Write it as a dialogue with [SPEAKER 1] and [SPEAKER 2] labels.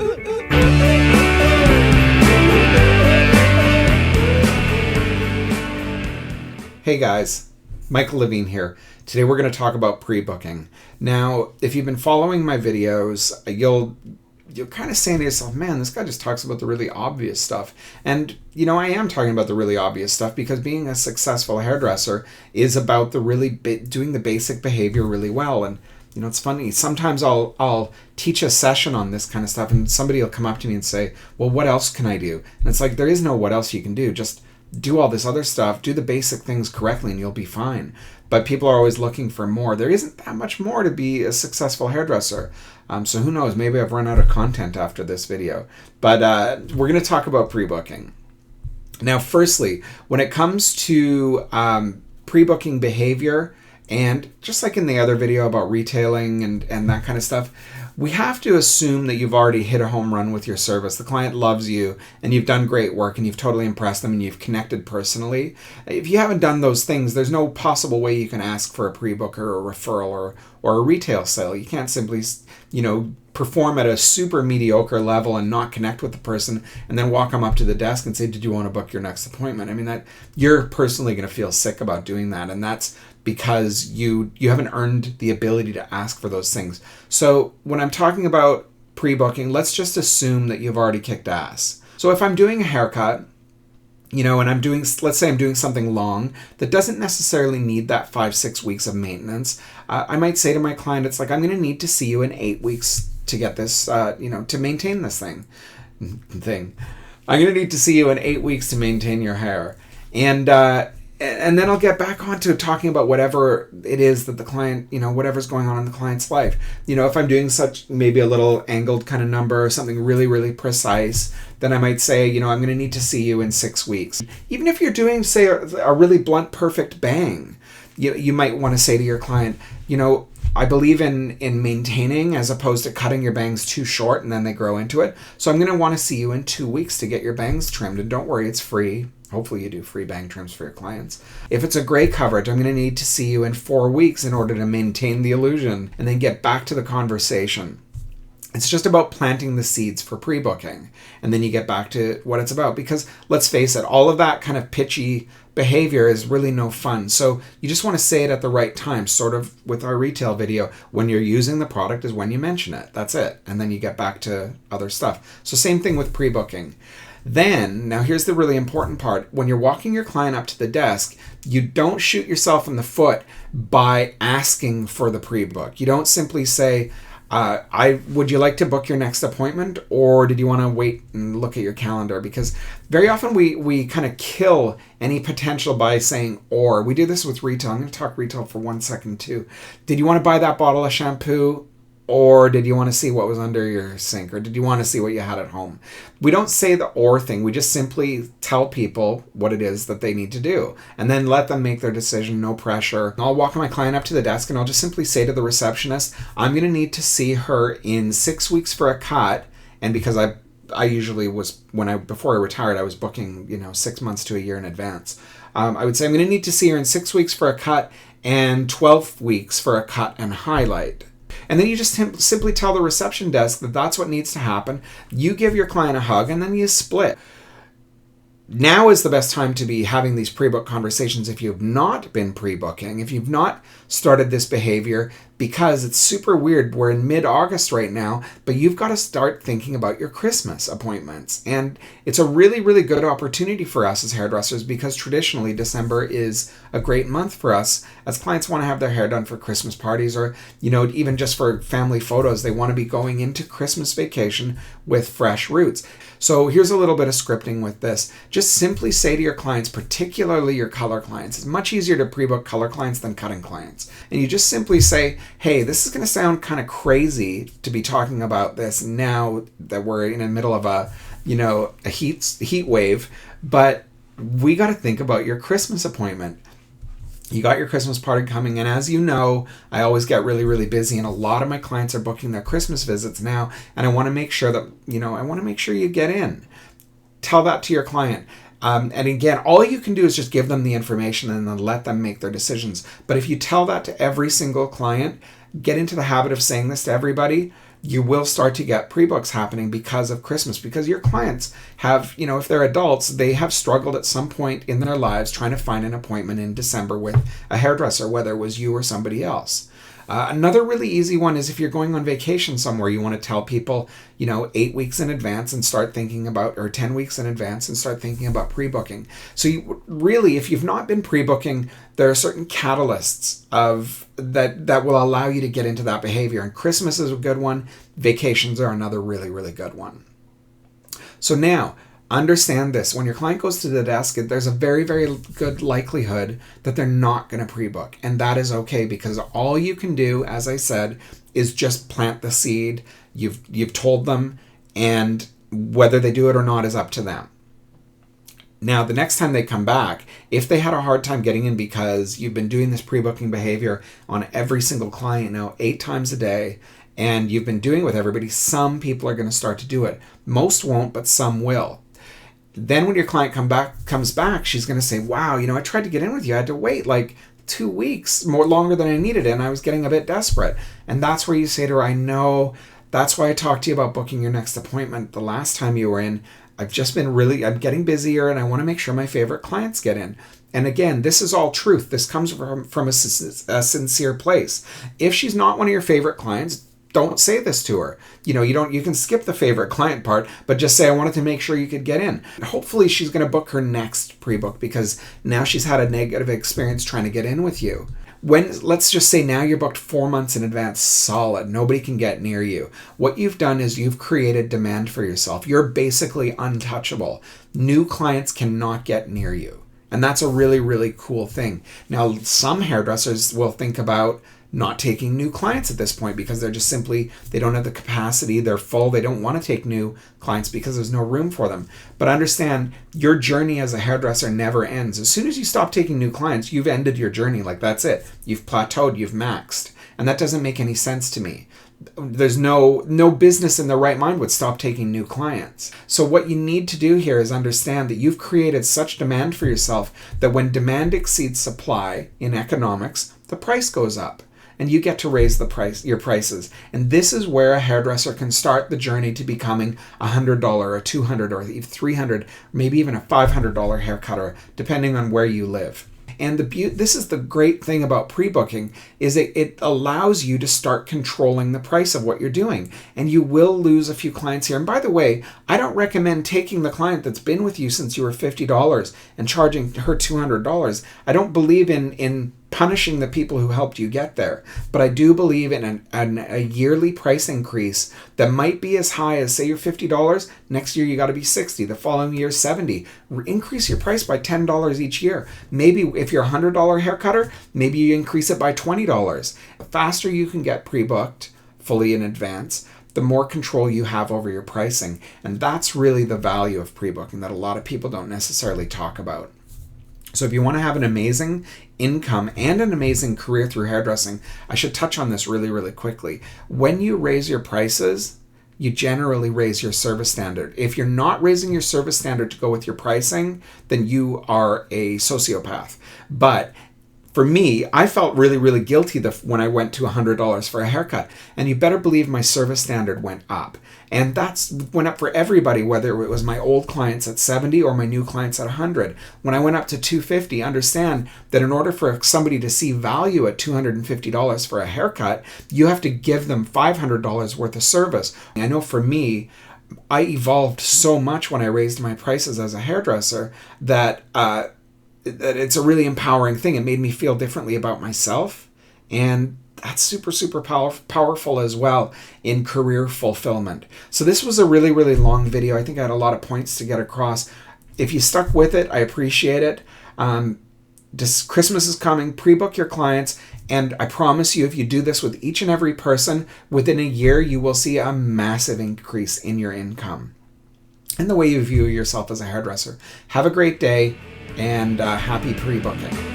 [SPEAKER 1] Hey guys, Michael Levine here. Today we're going to talk about pre-booking. Now, if you've been following my videos, you'll kind of saying to yourself, man, this guy just talks about the really obvious stuff. And, I am talking about the really obvious stuff because being a successful hairdresser is about the doing the basic behavior really well. And, it's funny. Sometimes I'll teach a session on this kind of stuff and somebody will come up to me and say, well, what else can I do? And it's like, there is no what else you can do. Just do all this other stuff, do the basic things correctly, and you'll be fine. But people are always looking for more. There isn't that much more to be a successful hairdresser. So who knows? Maybe I've run out of content after this video. But we're going to talk about pre-booking. Now, firstly, when it comes to pre-booking behavior, and just like in the other video about retailing and that kind of stuff, we have to assume that you've already hit a home run with your service. The client loves you and you've done great work and you've totally impressed them and you've connected personally. If you haven't done those things, there's no possible way you can ask for a pre-book or a referral or a retail sale. You can't simply, perform at a super mediocre level and not connect with the person and then walk them up to the desk and say, did you want to book your next appointment? I mean, that you're personally going to feel sick about doing that. And that's because you haven't earned the ability to ask for those things. So when I'm talking about pre-booking, let's just assume that you've already kicked ass. So if I'm doing a haircut, and let's say I'm doing something long that doesn't necessarily need that 5-6 weeks of maintenance, I might say to my client, it's like, I'm going to need to see you in 8 weeks to get this, to maintain this thing. I'm going to need to see you in 8 weeks to maintain your hair. And then I'll get back onto talking about whatever it is that the client, whatever's going on in the client's life. If I'm doing such maybe a little angled kind of number or something really, really precise, then I might say, I'm going to need to see you in 6 weeks. Even if you're doing, say, a really blunt, perfect bang, you might want to say to your client, I believe in maintaining as opposed to cutting your bangs too short and then they grow into it. So I'm going to want to see you in 2 weeks to get your bangs trimmed. And don't worry, it's free. Hopefully you do free bang trims for your clients. If it's a gray coverage, I'm going to need to see you in 4 weeks in order to maintain the illusion and then get back to the conversation. It's just about planting the seeds for pre-booking. And then you get back to what it's about. Because let's face it, all of that kind of pitchy behavior is really no fun. So you just want to say it at the right time, sort of with our retail video. When you're using the product is when you mention it. That's it. And then you get back to other stuff. So same thing with pre-booking. Then, now here's the really important part. When you're walking your client up to the desk, you don't shoot yourself in the foot by asking for the pre-book. You don't simply say, would you like to book your next appointment, or did you want to wait and look at your calendar? Because very often we kind of kill any potential by saying or. We do this with retail. I'm going to talk retail for 1 second too. Did you want to buy that bottle of shampoo? Or did you want to see what was under your sink? Or did you want to see what you had at home? We don't say the or thing. We just simply tell people what it is that they need to do. And then let them make their decision, no pressure. I'll walk my client up to the desk and I'll just simply say to the receptionist, I'm going to need to see her in 6 weeks for a cut. And because I usually was, before I retired, I was booking, 6 months to a year in advance. I would say I'm going to need to see her in 6 weeks for a cut and 12 weeks for a cut and highlight. And then you just simply tell the reception desk that that's what needs to happen. You give your client a hug and then you split. Now is the best time to be having these pre-book conversations if you've not been pre-booking, if you've not started this behavior, because it's super weird. We're in mid-August right now, but you've got to start thinking about your Christmas appointments. And it's a really, really good opportunity for us as hairdressers because traditionally December is a great month for us as clients want to have their hair done for Christmas parties or, even just for family photos. They want to be going into Christmas vacation with fresh roots. So here's a little bit of scripting with this. Just simply say to your clients, particularly your color clients, it's much easier to pre-book color clients than cutting clients. And you just simply say, hey, this is going to sound kind of crazy to be talking about this now that we're in the middle of a heat wave, but we got to think about your Christmas appointment. You got your Christmas party coming, and as you know, I always get really, really busy, and a lot of my clients are booking their Christmas visits now, and I want to make sure that, you get in. Tell that to your client. And again, all you can do is just give them the information and then let them make their decisions. But if you tell that to every single client, get into the habit of saying this to everybody, you will start to get pre-books happening because of Christmas, because your clients have, if they're adults, they have struggled at some point in their lives trying to find an appointment in December with a hairdresser, whether it was you or somebody else. Another really easy one is if you're going on vacation somewhere, you want to tell people, 8 weeks in advance and start thinking about, or 10 weeks in advance and start thinking about pre-booking. So really, if you've not been pre-booking, there are certain catalysts that will allow you to get into that behavior. And Christmas is a good one. Vacations are another really, really good one. So now, understand this. When your client goes to the desk, there's a very, very good likelihood that they're not going to pre-book. And that is okay, because all you can do, as I said, is just plant the seed. You've told them, and whether they do it or not is up to them. Now, the next time they come back, if they had a hard time getting in because you've been doing this pre-booking behavior on every single client now 8 times a day, and you've been doing it with everybody, some people are going to start to do it. Most won't, but some will. Then when your client comes back, she's going to say, wow, I tried to get in with you. I had to wait like 2 weeks, more longer than I needed, and I was getting a bit desperate. And that's where you say to her, I know, that's why I talked to you about booking your next appointment the last time you were in. I'm getting busier, and I want to make sure my favorite clients get in. And again, this is all truth. This comes from a sincere place. If she's not one of your favorite clients, don't say this to her. You can skip the favorite client part, but just say, I wanted to make sure you could get in. Hopefully she's going to book her next pre-book, because now she's had a negative experience trying to get in with you. Let's just say now you're booked 4 months in advance, solid. Nobody can get near you. What you've done is you've created demand for yourself. You're basically untouchable. New clients cannot get near you. And that's a really, really cool thing. Now, some hairdressers will think about not taking new clients at this point because they're just simply, they don't have the capacity, they're full, they don't want to take new clients because there's no room for them. But understand, your journey as a hairdresser never ends. As soon as you stop taking new clients, you've ended your journey. Like, that's it. You've plateaued, you've maxed. And that doesn't make any sense to me. There's no business in their right mind would stop taking new clients. So what you need to do here is understand that you've created such demand for yourself that when demand exceeds supply in economics, the price goes up. And you get to raise your prices. And this is where a hairdresser can start the journey to becoming $100, a $200, or $300, maybe even a $500 haircutter, depending on where you live. And this is the great thing about pre-booking, is it allows you to start controlling the price of what you're doing. And you will lose a few clients here. And by the way, I don't recommend taking the client that's been with you since you were $50 and charging her $200. I don't believe in punishing the people who helped you get there. But I do believe in a yearly price increase that might be as high as, say you're $50, next year you got to be $60, the following year $70. Increase your price by $10 each year. Maybe if you're a $100 haircutter, maybe you increase it by $20. The faster you can get pre-booked fully in advance, the more control you have over your pricing. And that's really the value of pre-booking that a lot of people don't necessarily talk about. So if you want to have an amazing income and an amazing career through hairdressing, I should touch on this really, really quickly. When you raise your prices, you generally raise your service standard. If you're not raising your service standard to go with your pricing, then you are a sociopath. But for me, I felt really, really guilty when I went to $100 for a haircut. And you better believe my service standard went up. And that's went up for everybody, whether it was my old clients at 70 or my new clients at 100. When I went up to $250, understand that in order for somebody to see value at $250 for a haircut, you have to give them $500 worth of service. I know for me, I evolved so much when I raised my prices as a hairdresser that it's a really empowering thing. It made me feel differently about myself, and that's super, super powerful as well in career fulfillment. So this was a really, really long video. I think I had a lot of points to get across. If you stuck with it, I appreciate it. Christmas is coming. Pre-book your clients. And I promise you, if you do this with each and every person, within a year, you will see a massive increase in your income and the way you view yourself as a hairdresser. Have a great day, and happy pre-booking.